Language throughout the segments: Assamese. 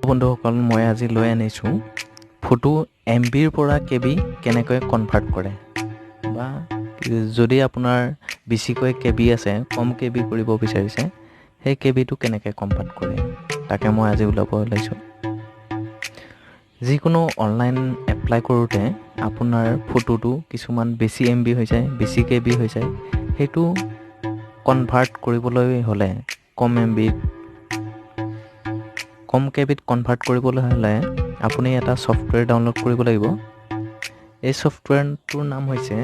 বন্ধুসকল মই আজি লৈ আনিছোঁ ফটো MBৰ পৰা KB কেনেকৈ কনভাৰ্ট কৰে বা যদি আপোনাৰ বেছিকৈ KB আছে কম KB কৰিব বিচাৰিছে সেই KBটো কেনেকৈ কনভাৰ্ট কৰে তাকে মই আজি ওলাব ওলাইছোঁ যিকোনো অনলাইন এপ্লাই কৰোঁতে আপোনাৰ ফটোটো কিছুমান বেছি MB হৈ যায় বেছি KB হৈ যায় সেইটো কনভাৰ্ট কৰিবলৈ হ'লে কম KBত কনভাৰ্ট কৰিবলৈ হ'লে আপুনি এটা সফটৱেৰ ডাউনলোড কৰিব লাগিব এই সফটৱেৰটোৰ নাম হৈছে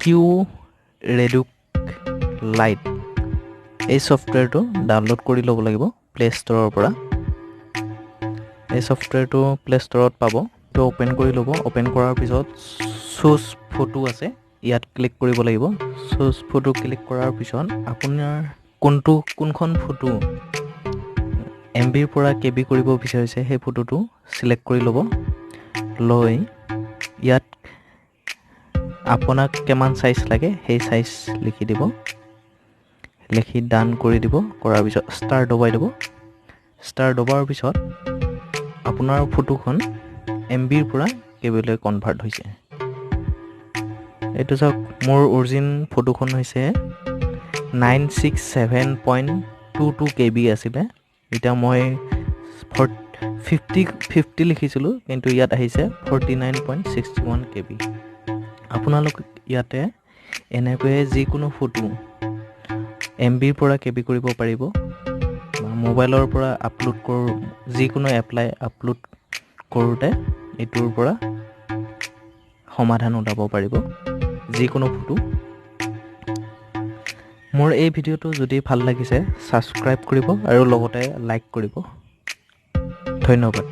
QReduc Lite এই সফটৱেৰটো ডাউনলোড কৰি ল'ব লাগিব প্লে ষ্টৰৰ পৰা এই সফটৱেৰটো প্লে ষ্টৰত পাব তো ওপেন কৰি ল'ব ওপেন কৰাৰ পিছত চুজ ফটো আছে ইয়াত ক্লিক কৰিব লাগিব চুজ ফটো ক্লিক কৰাৰ পিছত আপোনাৰ কোনখন ফটো MBৰ পৰা KB কৰিব বিচাৰিছে সেই ফটোটো সিলেক্ট কৰি ল'ব লৈ ইয়াত আপোনাক কিমান সাইজ লাগে সেই সাইজ লিখি দিব লিখি ডান কৰি দিব কৰাৰ পিছত ষ্টাৰ দবাই দিব ষ্টাৰ দবাৰ পিছত আপোনাৰ ফটোখন MBৰ পৰা KB লৈ কনভাৰ্ট হৈছে এইটো চাওক মোৰ অৰিজিন ফটোখন হৈছে 967.22 KB আছিলে এটা মই 50 লিখিছিলোঁ কিন্তু ইয়াত আহিছে 49.61 KB আপোনালোক ইয়াতে এনেকৈ যিকোনো ফটো MBৰ পৰা KB কৰিব পাৰিব মোবাইলৰ পৰা আপলোড যিকোনো এপ্লাই আপলোড কৰোঁতে এইটোৰ পৰা সমাধান ওলাব পাৰিব যিকোনো ফটো মোৰ এই ভিডিঅ'টো যদি ভাল লাগিছে সাবস্ক্ৰাইব কৰিব আৰু লগতে লাইক কৰিব ধন্যবাদ